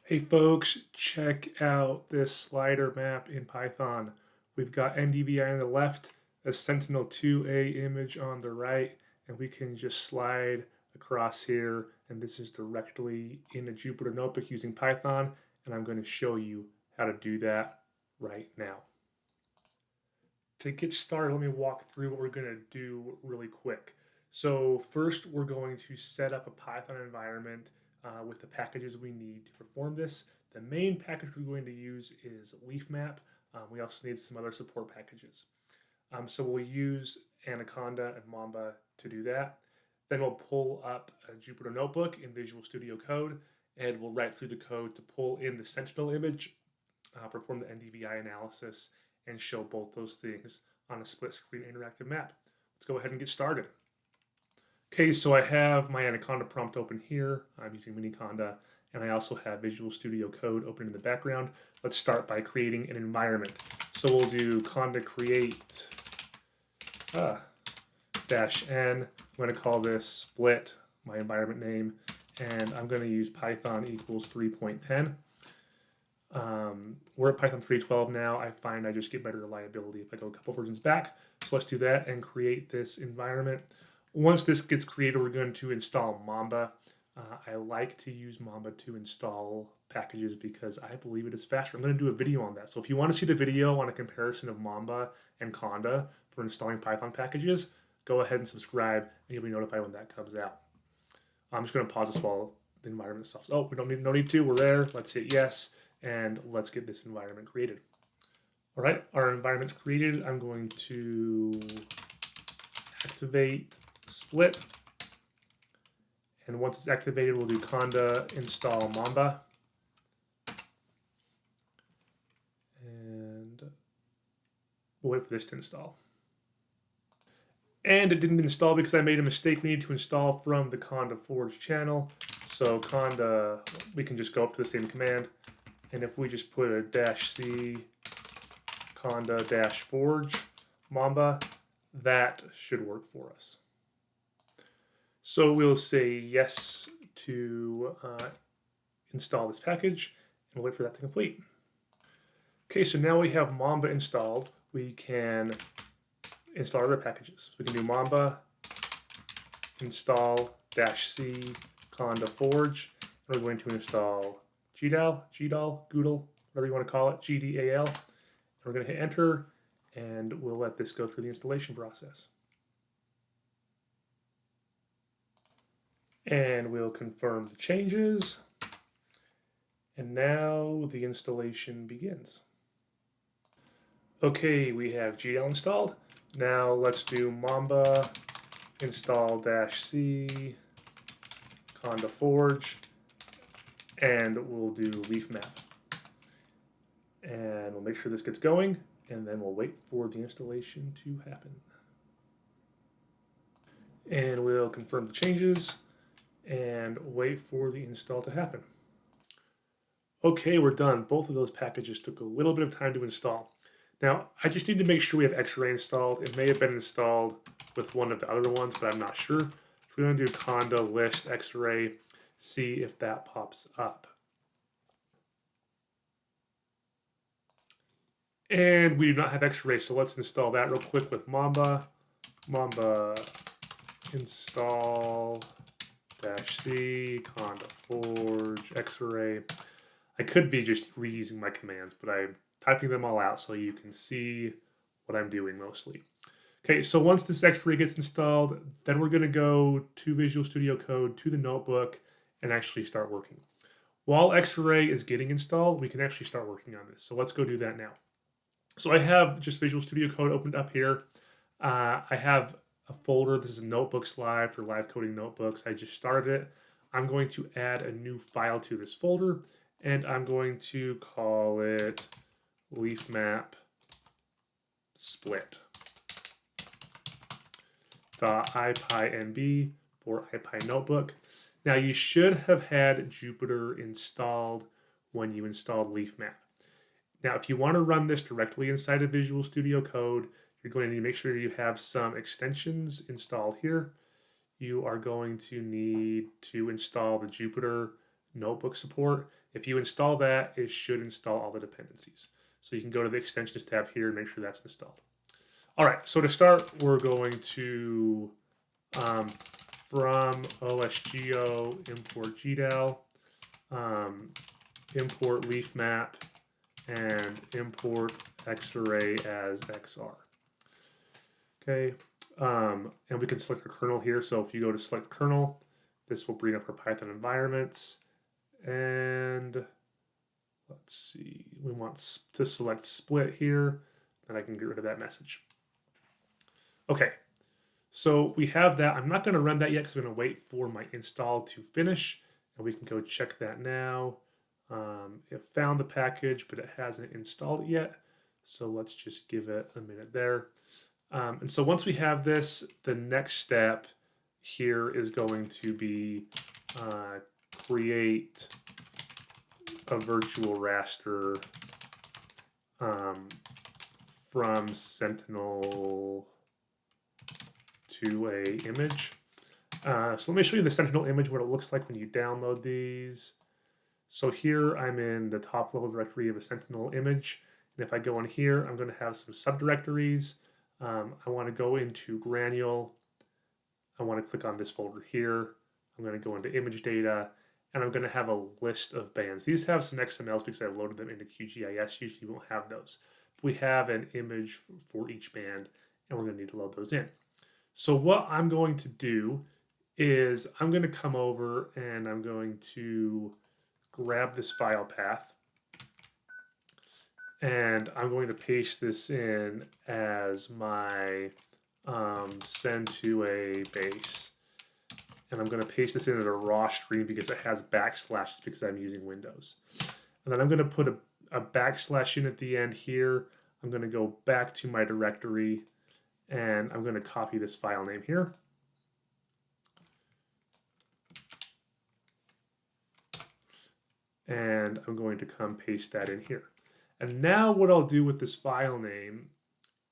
Hey folks, check out this slider map in Python. We've got NDVI on the left, a Sentinel-2A image on the right, and we can just slide across here, and this is directly in a Jupyter notebook using Python, and I'm going to show you how to do that right now. To get started, let me walk through what we're going to do really quick. So first, we're going to set up a Python environment with the packages we need to perform this. The main package we're going to use is leafmap. We also need some other support packages. So we'll use Anaconda and Mamba to do that. Then we'll pull up a Jupyter notebook in Visual Studio Code, and we'll write through the code to pull in the Sentinel image, perform the NDVI analysis, and show both those things on a split screen interactive map. Let's go ahead and get started. Okay, so I have my Anaconda prompt open here. I'm using Miniconda, and I also have Visual Studio Code open in the background. Let's start by creating an environment. So we'll do conda create -n. I'm going to call this split, my environment name, and I'm going to use Python equals 3.10. We're at Python 3.12 now. I find I just get better reliability if I go a couple versions back. So let's do that and create this environment. Once this gets created, we're going to install Mamba. I like to use Mamba to install packages because I believe it is faster. I'm going to do a video on that. So if you want to see the video on a comparison of Mamba and Conda for installing Python packages, go ahead and subscribe and you'll be notified when that comes out. I'm just going to pause this while the environment itself. Oh, we no need to. We're there. Let's hit yes, and let's get this environment created. All right, our environment's created. I'm going to activate split, and once it's activated, we'll do conda install Mamba, and we'll wait for this to install. And it didn't install because I made a mistake. We need to install from the conda forge channel. So conda, we can just go up to the same command, and if we just put a -c conda -forge Mamba, that should work for us. So we'll say yes to install this package and wait for that to complete. Okay, so now we have Mamba installed. We can install other packages. We can do Mamba install -c conda forge. We're going to install GDAL, Goodle, whatever you want to call it, GDAL. And we're going to hit enter, and we'll let this go through the installation process. And we'll confirm the changes. And now the installation begins. Okay, we have GL installed. Now let's do Mamba install -c conda forge, and we'll do leafmap. And we'll make sure this gets going, and then we'll wait for the installation to happen. And we'll confirm the changes and wait for the install to happen. Okay, we're done. Both of those packages took a little bit of time to install. Now, I just need to make sure we have X-ray installed. It may have been installed with one of the other ones, but I'm not sure. So we're going to do conda list X-ray, see if that pops up. And we do not have X-ray, so let's install that real quick with Mamba. Mamba install -c conda forge X-ray. I could be just reusing my commands, but I'm typing them all out so you can see what I'm doing mostly. Okay, so once this X-ray gets installed, then we're going to go to Visual Studio Code, to the notebook, and actually start working. While X-ray is getting installed, we can actually start working on this. So let's go do that now. So I have just Visual Studio Code opened up here. I have a folder. This is a notebooks live for live coding notebooks. I just started it. I'm going to add a new file to this folder, and I'm going to call it leafmap split .ipynb for ipynotebook. Now you should have had Jupyter installed when you installed leafmap. Now if you want to run this directly inside of Visual Studio Code, you're going to need to make sure you have some extensions installed here. You are going to need to install the Jupyter notebook support. If you install that, it should install all the dependencies. So you can go to the extensions tab here and make sure that's installed. All right, so to start, we're going to from OSGeo import GDAL, import leafmap, and import xarray as XR. Okay, and we can select the kernel here. So if you go to select kernel, this will bring up our Python environments. And let's see, we want to select split here, and I can get rid of that message. Okay, so we have that. I'm not going to run that yet because I'm going to wait for my install to finish, and we can go check that now. It found the package, but it hasn't installed it yet. So let's just give it a minute there. And so once we have this, the next step here is going to be create a virtual raster from Sentinel to a image. So let me show you the Sentinel image, what it looks like when you download these. So here I'm in the top level directory of a Sentinel image. And if I go in here, I'm going to have some subdirectories. I want to go into Granule. I want to click on this folder here. I'm going to go into image data, and I'm going to have a list of bands. These have some XMLs because I've loaded them into QGIS. Usually you won't have those. We have an image for each band, and we're going to need to load those in. So what I'm going to do is I'm going to come over and I'm going to grab this file path, and I'm going to paste this in as my send to a base. And I'm going to paste this in as a raw string because it has backslashes because I'm using Windows. And then I'm going to put a backslash in at the end here. I'm going to go back to my directory, and I'm going to copy this file name here. And I'm going to come paste that in here. And now what I'll do with this file name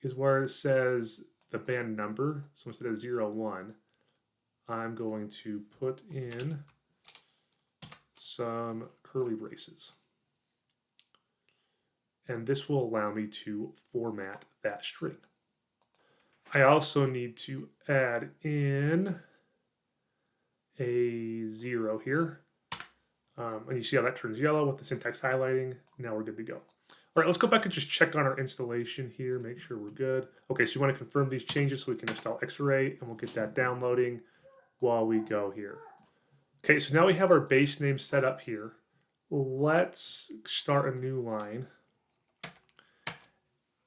is where it says the band number, so instead of 01, I'm going to put in some curly braces. And this will allow me to format that string. I also need to add in a 0 here. And you see how that turns yellow with the syntax highlighting. Now we're good to go. All right, let's go back and just check on our installation here, make sure we're good. Okay, so you want to confirm these changes so we can install Xarray, and we'll get that downloading while we go here. Okay, so now we have our base name set up here. Let's start a new line.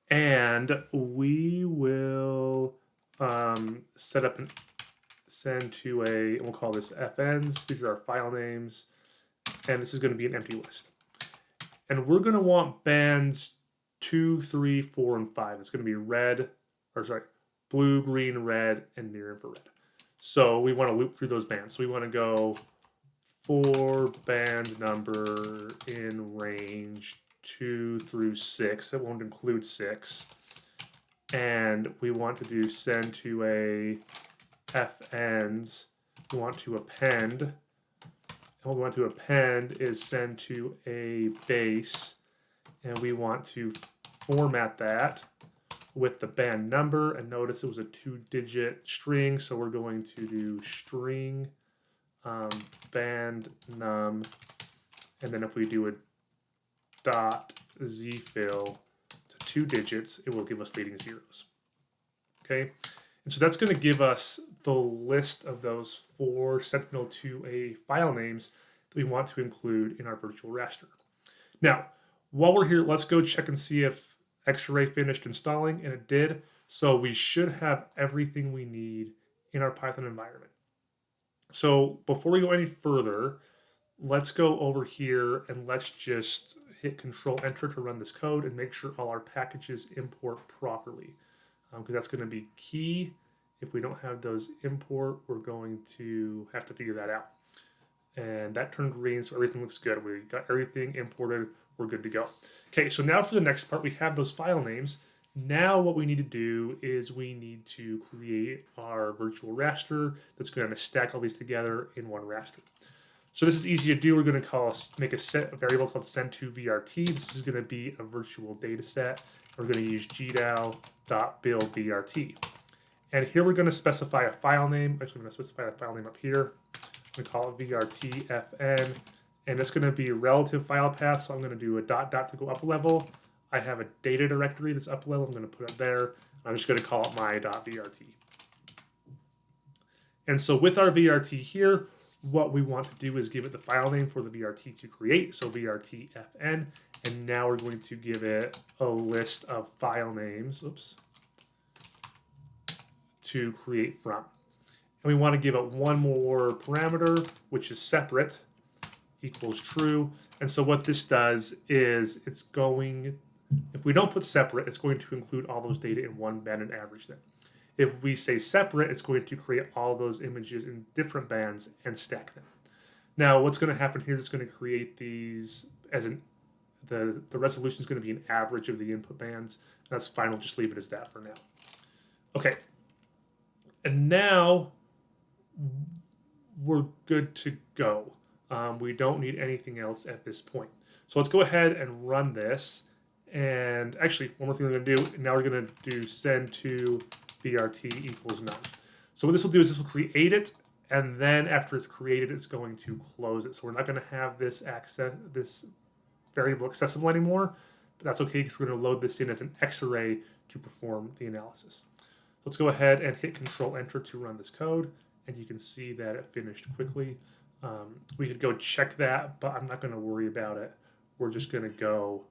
And we will set up and send to a, we'll call this FNs. These are our file names. And this is going to be an empty list. And we're going to want bands 2, 3, 4, and 5. It's going to be red, or sorry, blue, green, red, and near infrared. So we want to loop through those bands. So we want to go for band number in range 2 through 6. It won't include 6. And we want to do send to a FNs. We want to append. And what we want to append is send to a base. And we want to format that with the band number. And notice it was a 2-digit string. So we're going to do string band num. And then if we do a dot zfill to 2 digits, it will give us leading zeros. Okay, and so that's going to give us the list of those 4 Sentinel-2A file names that we want to include in our virtual raster. Now, while we're here, let's go check and see if Xarray finished installing, and it did. So we should have everything we need in our Python environment. So before we go any further, let's go over here and let's just hit Control-Enter to run this code and make sure all our packages import properly. Because that's going to be key. If we don't have those import, we're going to have to figure that out. And that turned green, so everything looks good. We got everything imported. We're good to go. Okay, so now for the next part, we have those file names. Now what we need to do is we need to create our virtual raster that's going to stack all these together in one raster. So this is easy to do. We're going to make a variable called send2VRT. This is going to be a virtual data set. We're going to use gdal.buildVRT. And here we're going to specify a file name. Actually, I'm going to specify a file name up here. I'm going to call it VRTFN. And it's going to be a relative file path. So I'm going to do a ... to go up a level. I have a data directory that's up a level. I'm going to put it there. I'm just going to call it my.vrt. And so with our VRT here, what we want to do is give it the file name for the VRT to create, so VRTFN, and now we're going to give it a list of file names, to create from. And we want to give it one more parameter, which is separate, equals true. And so what this does is it's going, if we don't put separate, it's going to include all those data in one band and average them. If we say separate, it's going to create all those images in different bands and stack them. Now, what's going to happen here is going to create these as the resolution is going to be an average of the input bands. That's fine. We'll just leave it as that for now. Okay. And now we're good to go. We don't need anything else at this point. So let's go ahead and run this. And actually, one more thing we're going to do. Now we're going to do send to VRT equals none. So what this will do is this will create it, and then after it's created, it's going to close it. So we're not going to have this variable accessible anymore, but that's okay because we're going to load this in as an X-array to perform the analysis. Let's go ahead and hit Control-Enter to run this code, and you can see that it finished quickly. We could go check that, but I'm not going to worry about it. We're just going to go.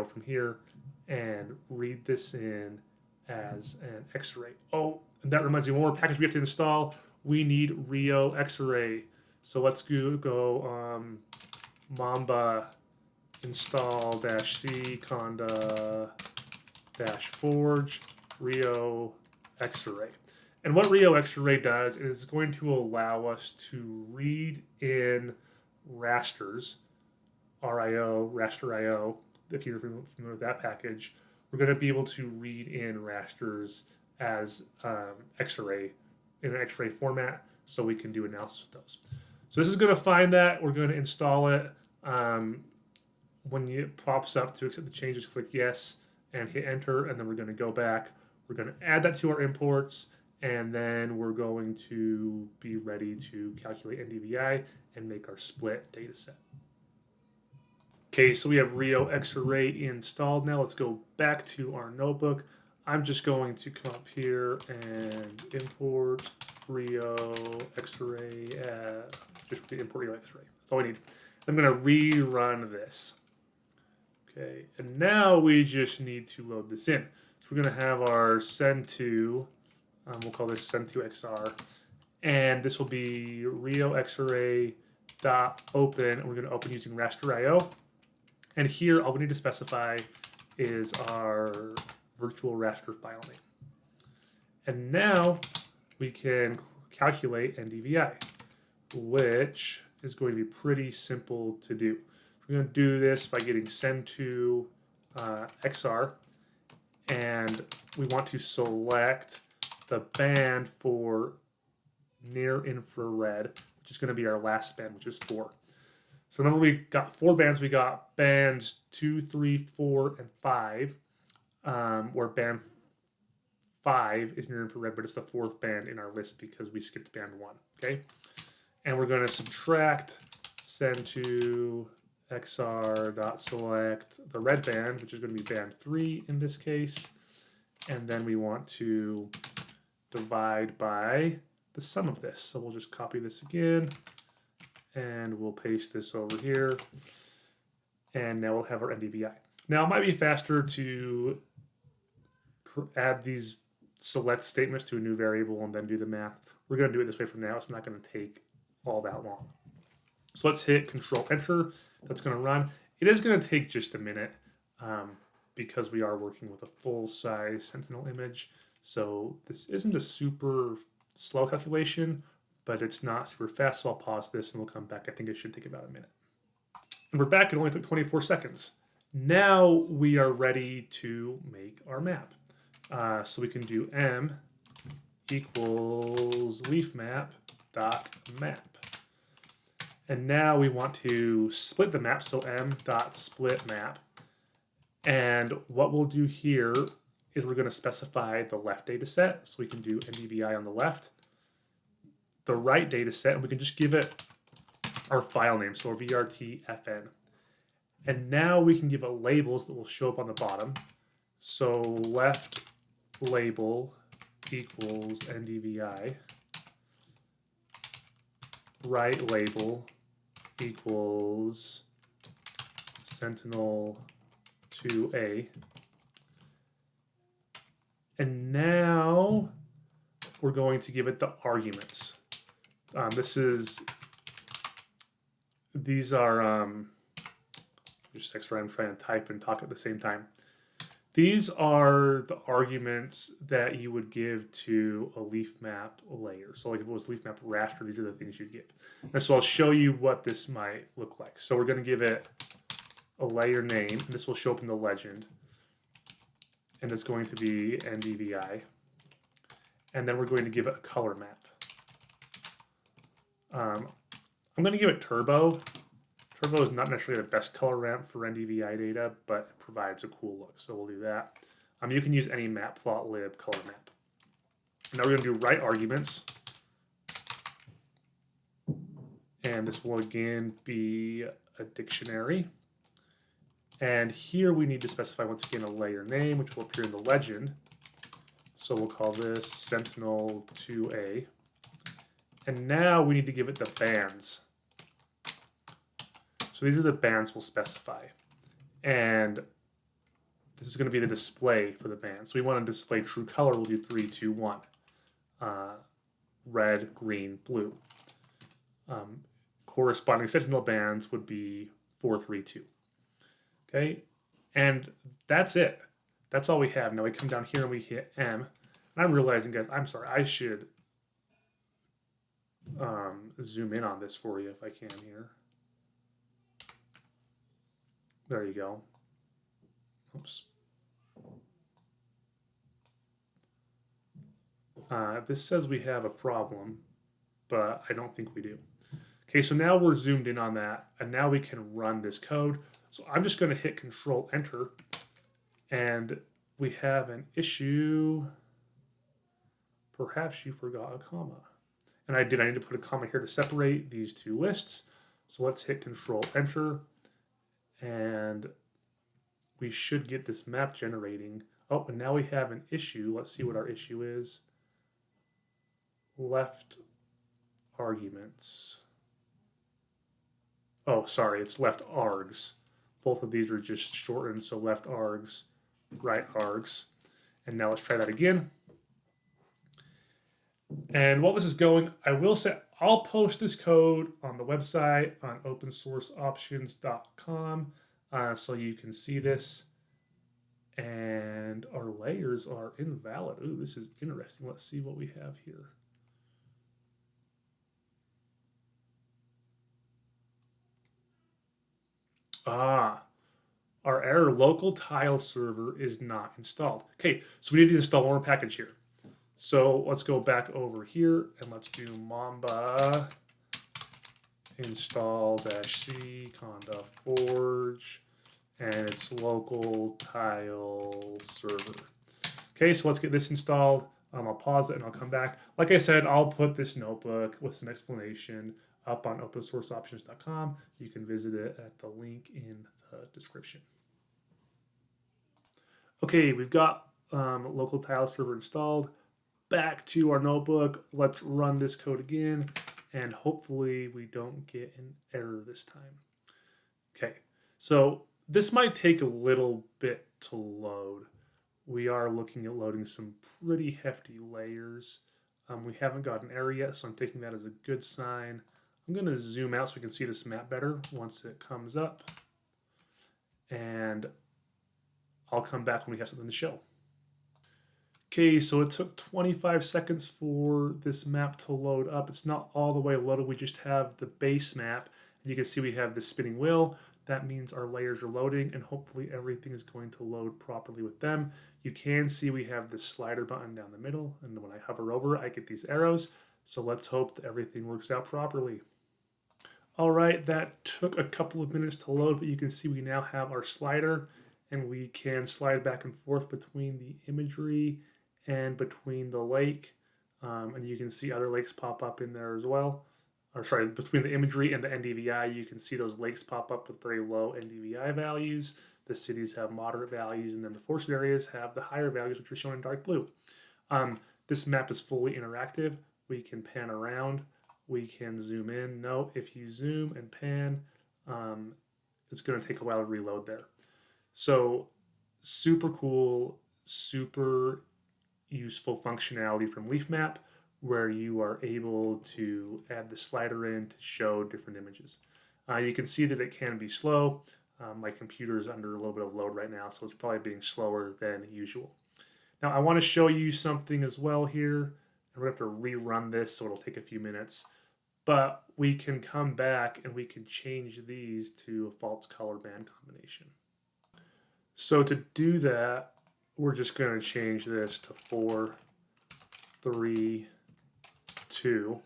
From here and read this in as an X-array. Oh, and that reminds me, one more package we have to install. We need Rio X-array. So let's go Mamba install -c conda -forge Rio X-array. And what Rio X-array does is going to allow us to read in rasters, RIO, raster IO. If you're familiar with that package, we're going to be able to read in rasters as X-array in an X-array format, so we can do analysis with those. So this is going to find that. We're going to install it. When it pops up to accept the changes, click yes and hit enter, and then we're going to go back. We're going to add that to our imports, and then we're going to be ready to calculate NDVI and make our split data set. Okay, so we have Rio X-array installed. Now let's go back to our notebook. I'm just going to come up here and import Rio X-array. Just import Rio X-array. That's all we need. I'm going to rerun this. Okay, and now we just need to load this in. So we're going to have our send2. We'll call this send2xr, and this will be Rio X-array .open, and we're going to open using raster IO. And here, all we need to specify is our virtual raster file name. And now we can calculate NDVI, which is going to be pretty simple to do. We're going to do this by getting send2 XR, and we want to select the band for near infrared, which is going to be our last band, which is 4. So remember, we got 4 bands. We got bands 2, 3, 4, and 5, where band 5 is near infrared, but it's the 4th band in our list because we skipped band 1. Okay, and we're going to subtract send2 xr.select the red band, which is going to be band 3 in this case, and then we want to divide by the sum of this. So we'll just copy this again, and we'll paste this over here, and now we'll have our NDVI. Now, it might be faster to add these select statements to a new variable and then do the math. We're going to do it this way for now. It's not going to take all that long. So let's hit Control-Enter. That's going to run. It is going to take just a minute because we are working with a full-size Sentinel image. So this isn't a super slow calculation, but it's not super fast. So I'll pause this and we'll come back. I think it should take about a minute. And we're back. It only took 24 seconds. Now we are ready to make our map. So we can do m equals leafmap.map. And now we want to split the map, so m.split map. And what we'll do here is we're going to specify the left data set, so we can do NDVI on the left. The right data set, and we can just give it our file name, so our vrtfn. And now we can give it labels that will show up on the bottom. So left label equals NDVI. Right label equals Sentinel 2A. And now we're going to give it the arguments. These are just extra. I'm trying to type and talk at the same time. These are the arguments that you would give to a leaf map layer. So like if it was leaf map raster, these are the things you'd give. And so I'll show you what this might look like. So we're going to give it a layer name, and this will show up in the legend. And it's going to be NDVI. And then we're going to give it a color map. I'm going to give it Turbo. Turbo is not necessarily the best color ramp for NDVI data, but it provides a cool look, so we'll do that. You can use any matplotlib color map. Now we're going to do right arguments. And this will again be a dictionary. And here we need to specify once again a layer name, which will appear in the legend. So we'll call this Sentinel 2A. And now we need to give it the bands. So these are the bands we'll specify. And this is going to be the display for the band. So we want to display true color. We'll do 3, 2, 1. Red, green, blue. Corresponding Sentinel bands would be 4, 3, 2. Okay, and that's it. That's all we have. Now we come down here and we hit M. And I'm realizing, guys, I'm sorry, I should zoom in on this for you if I can here. There you go. Oops. This says we have a problem, but I don't think we do. Okay, so now we're zoomed in on that, and now we can run this code. So I'm just going to hit Control Enter, and we have an issue. Perhaps you forgot a comma. And I did. I need to put a comma here to separate these two lists. So let's hit Control Enter, and we should get this map generating. Oh, and now we have an issue. Let's see what our issue is. Left arguments. Oh, sorry, it's left args. Both of these are just shortened, so left args, right args. And now let's try that again. And while this is going, I will say I'll post this code on the website on opensourceoptions.com so you can see this. And our layers are invalid. Ooh, this is interesting. Let's see what we have here. Our error local tile server is not installed. Okay, so we need to install one more package here. So let's go back over here and let's do mamba install-c conda forge, and it's local tile server. Okay, so let's get this installed. I'll pause it and I'll come back. Like I said, I'll put this notebook with some explanation up on opensourceoptions.com. You can visit it at the link in the description. Okay, we've got local tile server installed. Back to our notebook. Let's run this code again, and hopefully we don't get an error this time. Okay, so this might take a little bit to load. We are looking at loading some pretty hefty layers. We haven't got an error yet, so I'm taking that as a good sign. I'm going to zoom out so we can see this map better once it comes up. And I'll come back when we have something to show. Okay, so it took 25 seconds for this map to load up. It's not all the way loaded. We just have the base map. And you can see we have this spinning wheel. That means our layers are loading, and hopefully everything is going to load properly with them. You can see we have this slider button down the middle, and when I hover over, I get these arrows. So let's hope that everything works out properly. All right, that took a couple of minutes to load, but you can see we now have our slider, and we can slide back and forth between the imagery and between the lake. And you can see other lakes pop up in there as well. Or sorry, between the imagery and the NDVI, you can see those lakes pop up with very low NDVI values. The cities have moderate values, and then the forested areas have the higher values, which are shown in dark blue. This map is fully interactive. We can pan around. We can zoom in. Note, if you zoom and pan, it's going to take a while to reload there. So super cool, super useful functionality from leafmap, where you are able to add the slider in to show different images. You can see that it can be slow. My computer is under a little bit of load right now, so it's probably being slower than usual. Now I want to show you something as well here, and we're going to have to rerun this, so it'll take a few minutes. But we can come back and we can change these to a false color band combination. So to do that, we're just going to change this to 4, 3, 2,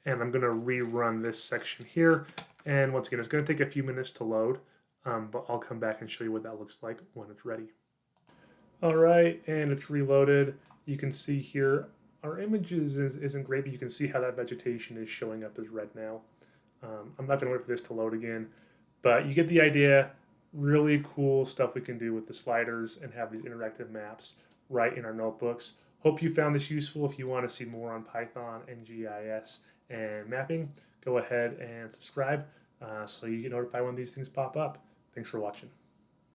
and I'm going to rerun this section here. And once again, it's going to take a few minutes to load, but I'll come back and show you what that looks like when it's ready. All right, and it's reloaded. You can see here our images isn't great, but you can see how that vegetation is showing up as red now. I'm not going to wait for this to load again, but you get the idea. Really cool stuff we can do with the sliders and have these interactive maps right in our notebooks. Hope you found this useful. If you want to see more on Python and GIS and mapping, go ahead and subscribe so you get notified when these things pop up. Thanks for watching.